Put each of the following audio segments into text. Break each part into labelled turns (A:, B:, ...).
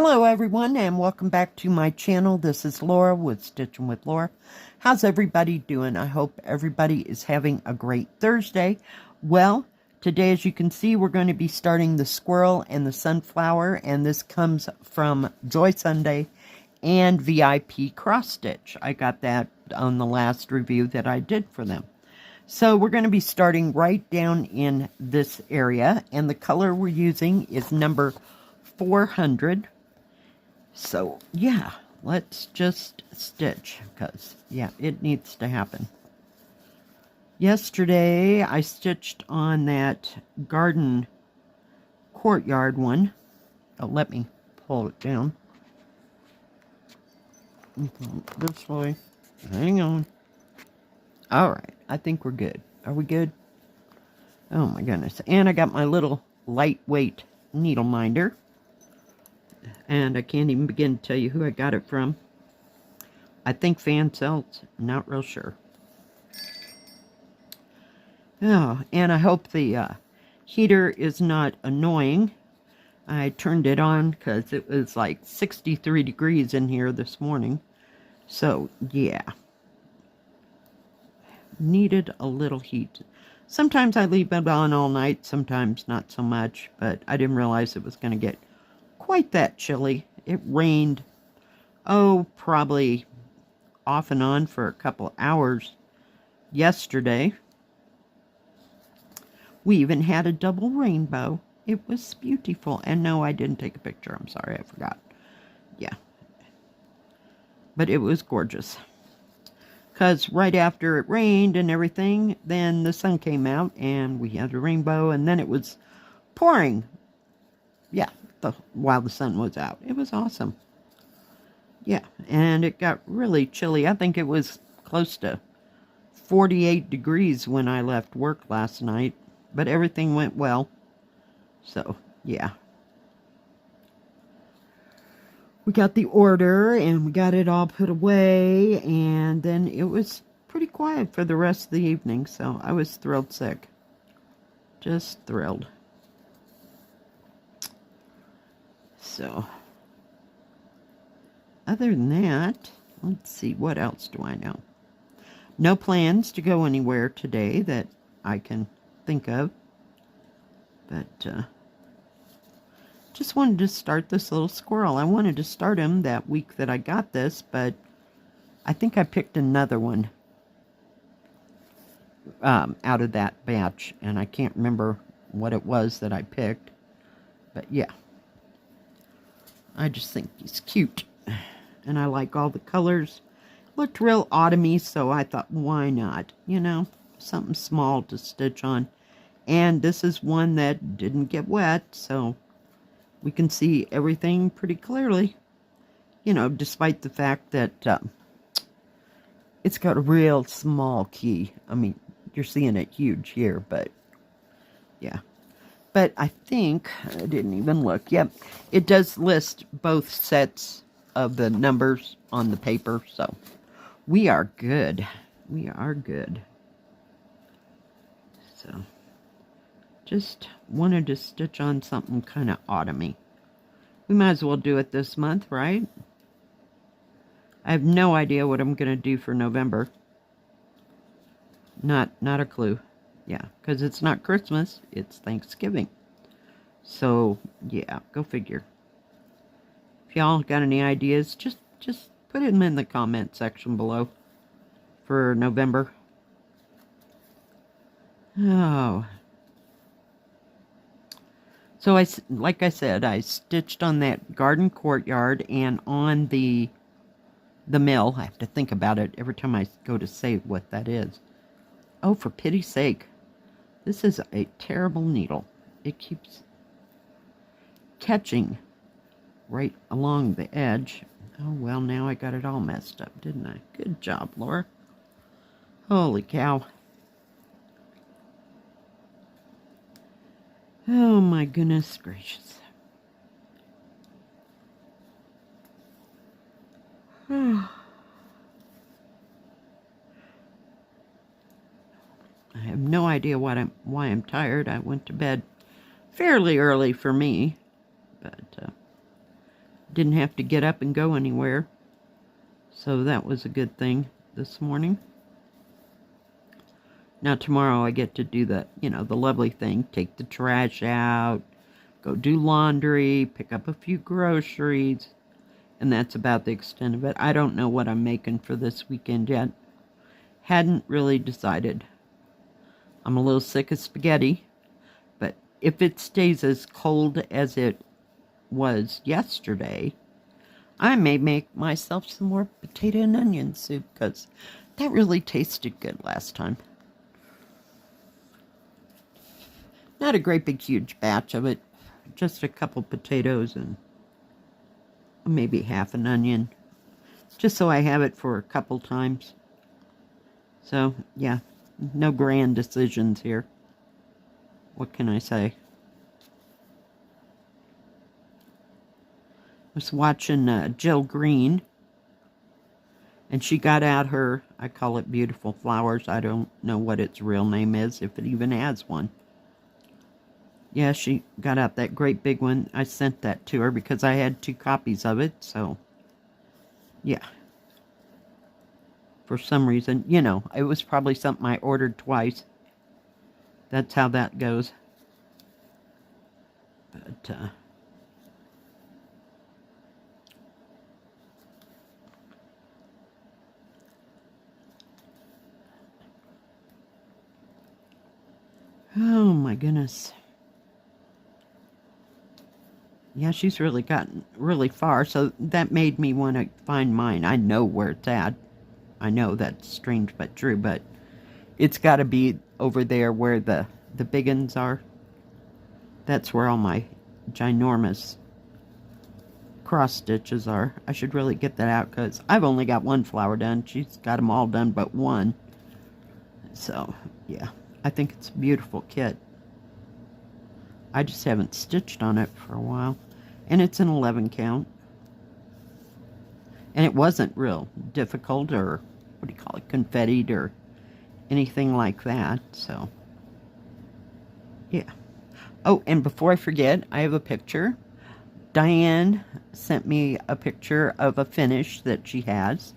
A: Hello everyone and welcome back to my channel. This is Laura with Stitchin with Laura. How's everybody doing? I hope everybody is having a great Thursday. Well, today as you can see we're going to be starting the squirrel and the sunflower, and this comes from Joy Sunday and VIPCrossStitch. I got that on the last review that I did for them. So we're going to be starting right down in this area, and the color we're using is number 400. So, yeah, let's just stitch, because, yeah, it needs to happen. Yesterday, I stitched on that garden courtyard one. Oh, let me pull it down. This way. Hang on. All right, I think we're good. Are we good? Oh, my goodness. And I got my little lightweight needle minder. And I can't even begin to tell you who I got it from. I think Fan Cells. Not real sure. Oh, and I hope the heater is not annoying. I turned it on because it was like 63 degrees in here this morning. So, yeah. Needed a little heat. Sometimes I leave it on all night, sometimes not so much. But I didn't realize it was going to get quite that chilly. It rained, oh, probably off and on for a couple hours yesterday. We even had a double rainbow. It was beautiful. And no, I didn't take a picture. I'm sorry, I forgot. Yeah. But it was gorgeous. Because right after it rained and everything, then the sun came out and we had a rainbow, and then it was pouring. Yeah. While the sun was out. It was awesome. Yeah, and it got really chilly. I think it was close to 48 degrees when I left work last night, but everything went well. So, yeah. We got the order and we got it all put away, and then it was pretty quiet for the rest of the evening, so I was thrilled sick. Just thrilled. So, other than that, let's see, what else do I know? No plans to go anywhere today that I can think of. But, just wanted to start this little squirrel. I wanted to start him that week that I got this, but I think I picked another one out of that batch, and I can't remember what it was that I picked. But, yeah. I just think he's cute, and I like all the colors. Looked real autumny, so I thought, why not? You know, something small to stitch on. And this is one that didn't get wet, so we can see everything pretty clearly. You know, despite the fact that it's got a real small key. I mean, you're seeing it huge here, but yeah. But I think, I didn't even look. Yep, it does list both sets of the numbers on the paper, so we are good. We are good. So, just wanted to stitch on something kind of autumny. We might as well do it this month, right? I have no idea what I'm going to do for November. Not a clue. Yeah, because it's not Christmas, it's Thanksgiving. So, yeah, go figure. If y'all got any ideas, just put them in the comment section below for November. Oh. So, like I said, I stitched on that garden courtyard and on the mill. I have to think about it every time I go to say what that is. Oh, for pity's sake. This is a terrible needle. It keeps catching right along the edge. Oh, well, now I got it all messed up, didn't I? Good job, Laura. Holy cow. Oh, my goodness gracious. I have no idea why I'm tired. I went to bed fairly early for me, but Didn't have to get up and go anywhere. So that was a good thing this morning. Now tomorrow I get to do the, the lovely thing. Take the trash out, go do laundry, pick up a few groceries. And that's about the extent of it. I don't know what I'm making for this weekend yet. Hadn't really decided. I'm a little sick of spaghetti. But if it stays as cold as it was yesterday, I may make myself some more potato and onion soup, because that really tasted good last time. Not a great big huge batch of it. Just a couple potatoes and maybe half an onion. Just so I have it for a couple times. So, yeah. No grand decisions here. What can I say? I was watching Jill Green. And she got out her, I call it Beautiful Flowers. I don't know what its real name is, if it even has one. Yeah, she got out that great big one. I sent that to her because I had 2 copies of it, so, yeah. For some reason, it was probably something I ordered twice. That's how that goes. But, oh my goodness. Yeah, she's really gotten really far, so that made me want to find mine. I know where it's at. I know that's strange but true, but it's got to be over there where the big ones are. That's where all my ginormous cross stitches are. I should really get that out, because I've only got 1 flower done. She's got them all done but 1. So, yeah. I think it's a beautiful kit. I just haven't stitched on it for a while. And it's an 11 count. And it wasn't real difficult, or, what do you call it, confettied or anything like that. So, yeah. Oh, and before I forget, I have a picture. Diane sent me a picture of a finish that she has.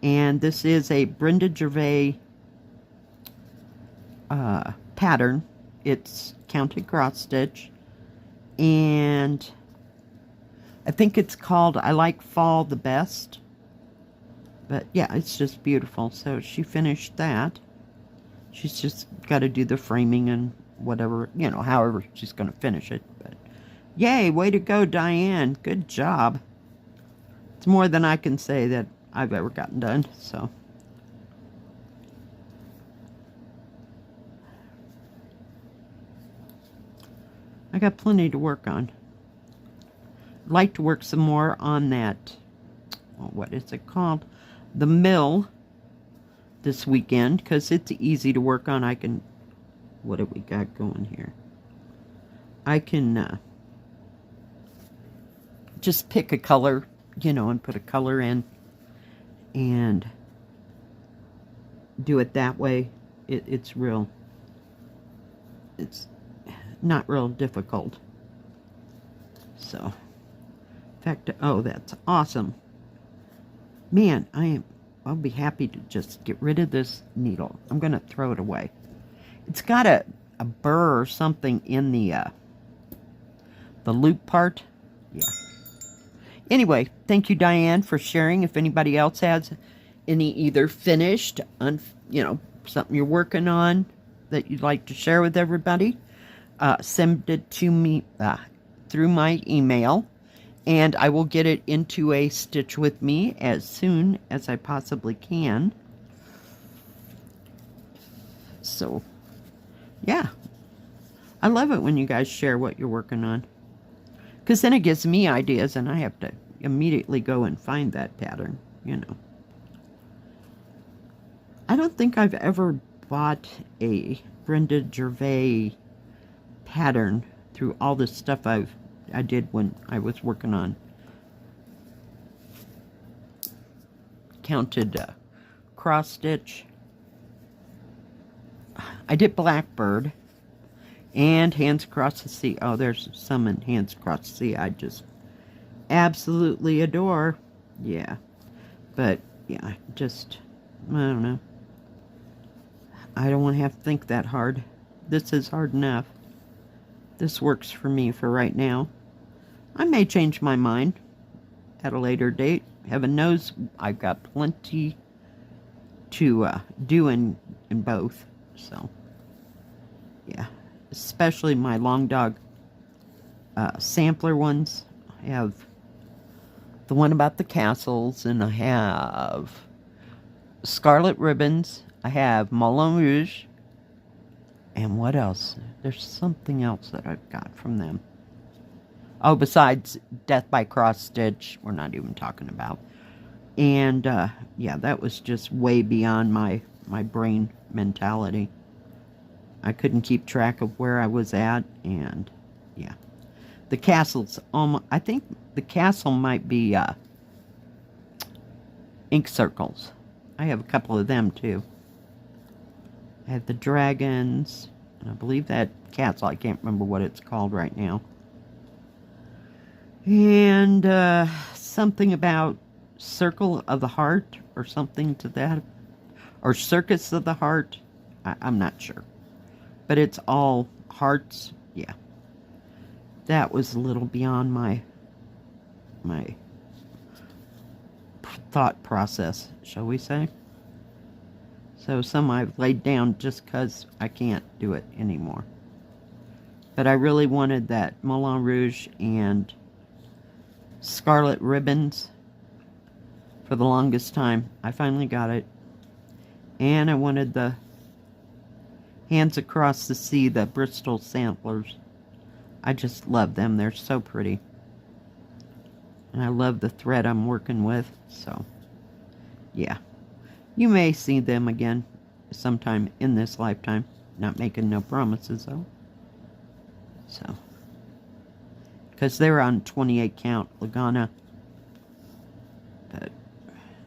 A: And this is a Brenda Gervais pattern. It's counted cross stitch, and I think it's called I Like Fall the Best. But yeah, it's just beautiful. So she finished that. She's just got to do the framing and whatever, however she's going to finish it. But yay, way to go, Diane. Good job. It's more than I can say that I've ever gotten done. So I got plenty to work on. I'd like to work some more on that, what is it called? The mill this weekend, because it's easy to work on. I can, what do we got going here? I can just pick a color, and put a color in and do it that way. It's not real difficult. So, in fact, oh, that's awesome. Man, I'll be happy to just get rid of this needle. I'm going to throw it away. It's got a burr or something in the loop part. Yeah. Anyway, thank you, Diane, for sharing. If anybody else has any either finished, something you're working on that you'd like to share with everybody, send it to me through my email, and I will get it into a Stitch With Me as soon as I possibly can. So, yeah. I love it when you guys share what you're working on, because then it gives me ideas, and I have to immediately go and find that pattern, I don't think I've ever bought a Brenda Gervais pattern through all the stuff I did when I was working on counted cross stitch. I did Blackbird and Hands Across the Sea. Oh, there's some in Hands Across the Sea I just absolutely adore. Yeah. But, yeah, just, I don't know. I don't want to have to think that hard. This is hard enough. This works for me for right now. I may change my mind at a later date. Heaven knows I've got plenty to do in both. So, yeah. Especially my long dog sampler ones. I have the one about the castles, and I have Scarlet Ribbons. I have Moulin Rouge. And what else? There's something else that I've got from them. Oh, besides Death by Cross Stitch, we're not even talking about. And, yeah, that was just way beyond my brain mentality. I couldn't keep track of where I was at, and, yeah. The castle's almost, I think the castle might be, ink circles. I have a couple of them, too. I have the dragons, and I believe that castle, I can't remember what it's called right now. And something about Circle of the Heart, or something to that, or Circus of the Heart. I'm not sure. But it's all hearts, yeah. That was a little beyond my thought process, shall we say. So some I've laid down just because I can't do it anymore. But I really wanted that Moulin Rouge and Scarlet Ribbons for the longest time. I finally got it. And I wanted the Hands Across the Sea, the Bristol samplers. I just love them. They're so pretty. And I love the thread I'm working with. So, yeah. You may see them again sometime in this lifetime. Not making no promises, though. So. Because they're on 28 count Lagana. But,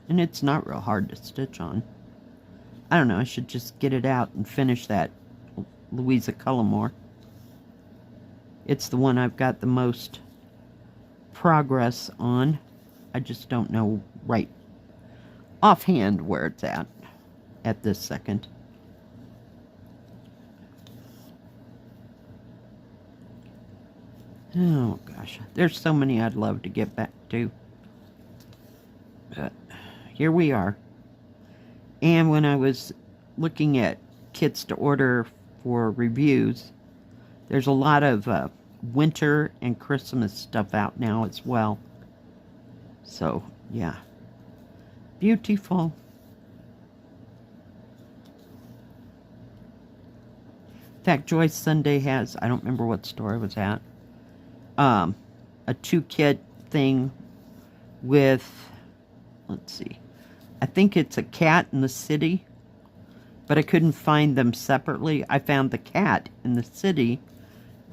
A: and it's not real hard to stitch on. I don't know, I should just get it out and finish that Louisa Cullimore. It's the one I've got the most progress on. I just don't know right offhand where it's at this second. Oh gosh, there's so many I'd love to get back to. But here we are. And when I was looking at kits to order for reviews, there's a lot of winter and Christmas stuff out now as well. So, yeah. Beautiful. In fact, Joyce Sunday has, I don't remember what store I was at, a 2-kit thing with, let's see, I think it's a cat in the city, but I couldn't find them separately. I found the cat in the city,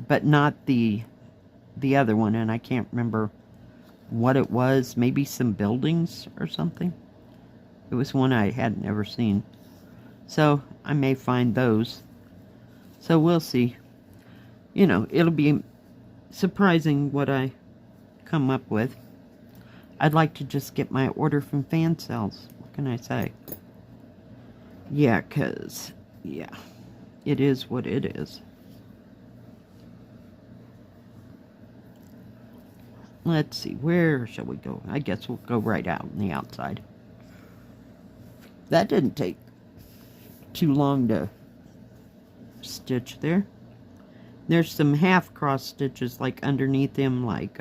A: but not the other one, and I can't remember what it was. Maybe some buildings or something. It was one I hadn't ever seen. So I may find those. So we'll see. You know, it'll be surprising what I come up with. I'd like to just get my order from fan sales. What can I say? Yeah, 'cause, yeah, it is what it is. Let's see, where shall we go? I guess we'll go right out on the outside. That didn't take too long to stitch there. There's some half cross stitches like underneath him, like,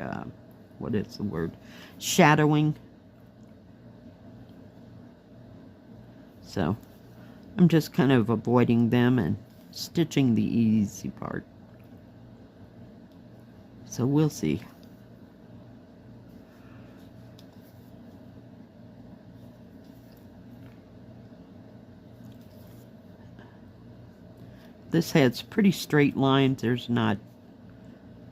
A: what is the word? Shadowing. So, I'm just kind of avoiding them and stitching the easy part. So we'll see. This has pretty straight lines. There's not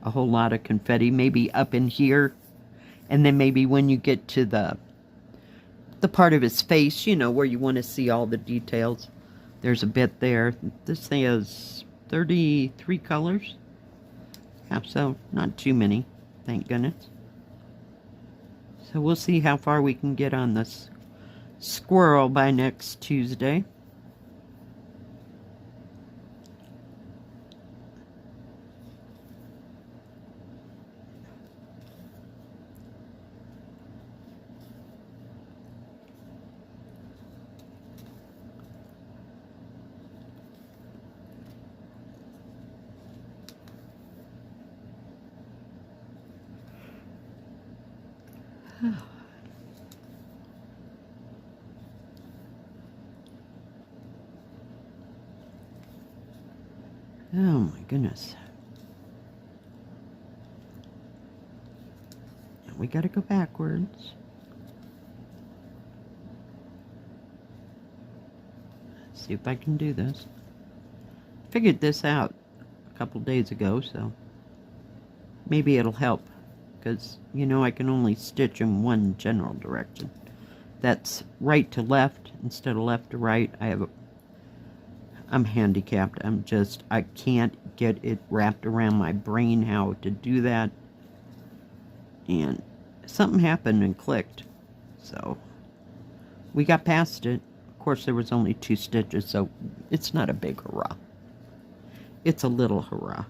A: a whole lot of confetti. Maybe up in here. And then maybe when you get to the part of his face, you know, where you want to see all the details. There's a bit there. This thing has 33 colors. Yeah, so not too many, thank goodness. So we'll see how far we can get on this squirrel by next Tuesday. Oh my goodness. We gotta go backwards. Let's see if I can do this. Figured this out a couple days ago, so maybe it'll help. Because, you know, I can only stitch in one general direction. That's right to left instead of left to right. I'm handicapped. I can't get it wrapped around my brain how to do that. And something happened and clicked. So, we got past it. Of course, there was only 2 stitches, so it's not a big hurrah. It's a little hurrah.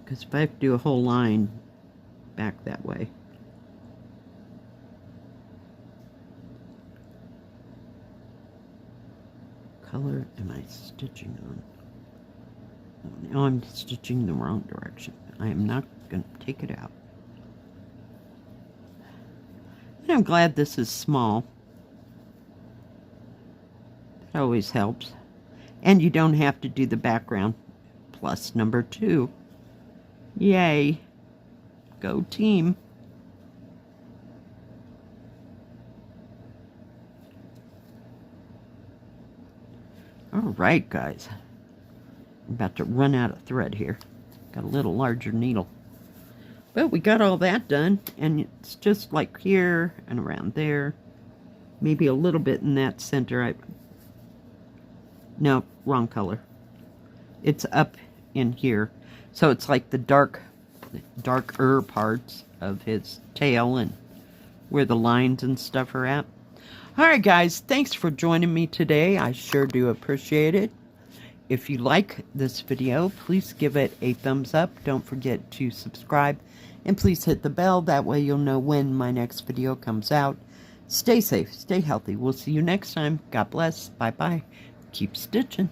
A: Because if I have to do a whole line back that way. Color am I stitching on? Oh, now I'm stitching the wrong direction. I am not going to take it out. And I'm glad this is small. That always helps. And you don't have to do the background. Plus number 2. Yay. Go team. Alright, guys. I'm about to run out of thread here. Got a little larger needle. But we got all that done. And it's just like here and around there. Maybe a little bit in that center. No, wrong color. It's up in here. So it's like the darker parts of his tail and where the lines and stuff are at. Alright guys, thanks for joining me today. I sure do appreciate it. If you like this video, please give it a thumbs up. Don't forget to subscribe. And please hit the bell. That way you'll know when my next video comes out. Stay safe. Stay healthy. We'll see you next time. God bless. Bye-bye. Keep stitching.